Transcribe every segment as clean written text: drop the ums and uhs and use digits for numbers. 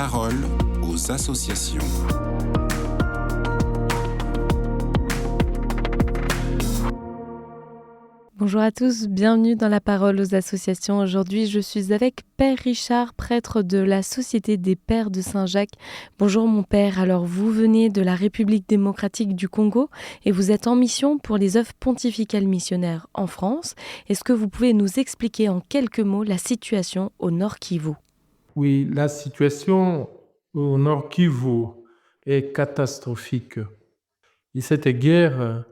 parole aux associations. Bonjour à tous, bienvenue dans la parole aux associations. Aujourd'hui, je suis avec Père Richard, prêtre de la Société des Pères de Saint-Jacques. Bonjour mon père, alors vous venez de la République démocratique du Congo et vous êtes en mission pour les œuvres pontificales missionnaires en France. Est-ce que vous pouvez nous expliquer en quelques mots la situation au Nord Kivu ? Oui, la situation au Nord Kivu est catastrophique. Et cette guerre,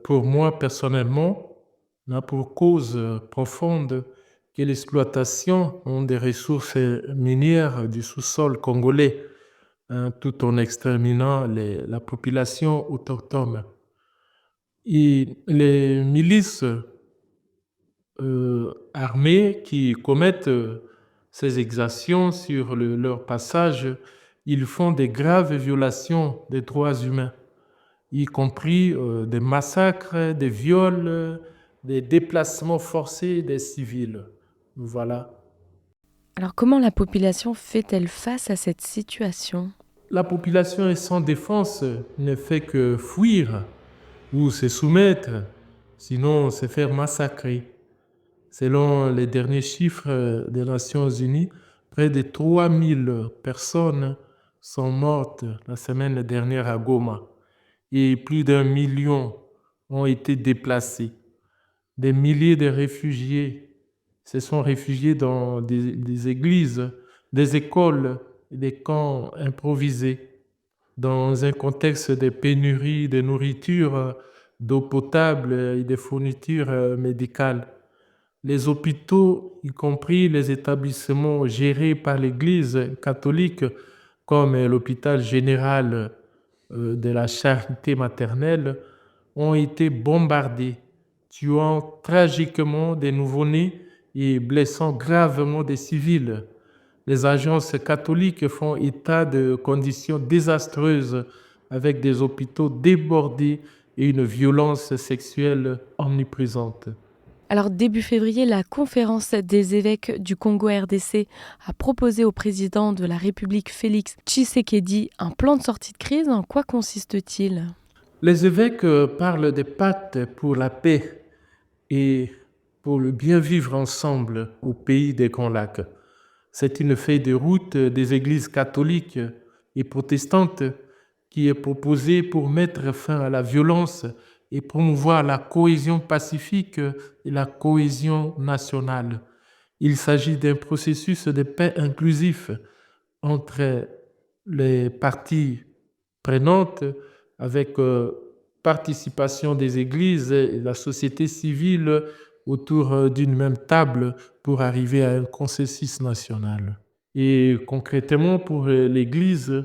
pour moi personnellement, n'a pour cause profonde que l'exploitation des ressources minières du sous-sol congolais, tout en exterminant la population autochtone. Et les milices armées qui commettent ces exactions sur leur passage, ils font des graves violations des droits humains, y compris des massacres, des viols, des déplacements forcés des civils. Voilà. Alors comment la population fait-elle face à cette situation ? La population est sans défense, ne fait que fuir ou se soumettre, sinon se faire massacrer. Selon les derniers chiffres des Nations Unies, près de 3000 personnes sont mortes la semaine dernière à Goma et plus d'1 million ont été déplacés. Des milliers de réfugiés se sont réfugiés dans des églises, des écoles et des camps improvisés dans un contexte de pénurie de nourriture, d'eau potable et de fournitures médicales. Les hôpitaux, y compris les établissements gérés par l'Église catholique, comme l'hôpital général de la Charité maternelle, ont été bombardés, tuant tragiquement des nouveau-nés et blessant gravement des civils. Les agences catholiques font état de conditions désastreuses avec des hôpitaux débordés et une violence sexuelle omniprésente. Alors début février, la conférence des évêques du Congo RDC a proposé au président de la République Félix Tshisekedi un plan de sortie de crise. En quoi consiste-t-il ? Les évêques parlent des pactes pour la paix et pour le bien vivre ensemble au pays des Grands Lacs. C'est une feuille de route des églises catholiques et protestantes qui est proposée pour mettre fin à la violence et promouvoir la cohésion pacifique et la cohésion nationale. Il s'agit d'un processus de paix inclusif entre les parties prenantes avec participation des églises et la société civile autour d'une même table pour arriver à un consensus national. Et concrètement, pour l'Église,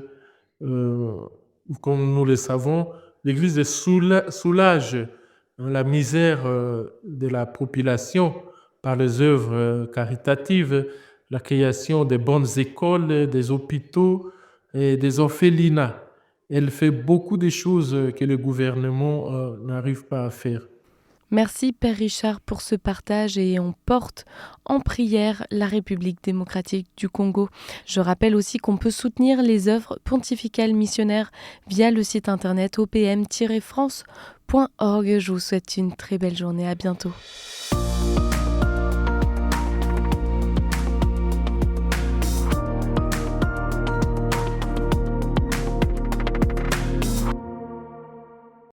comme nous le savons, l'Église soulage la misère de la population par les œuvres caritatives, la création des bonnes écoles, des hôpitaux et des orphelinats. Elle fait beaucoup de choses que le gouvernement n'arrive pas à faire. Merci Père Richard pour ce partage et on porte en prière la République démocratique du Congo. Je rappelle aussi qu'on peut soutenir les œuvres pontificales missionnaires via le site internet opm-france.org. Je vous souhaite une très belle journée, à bientôt.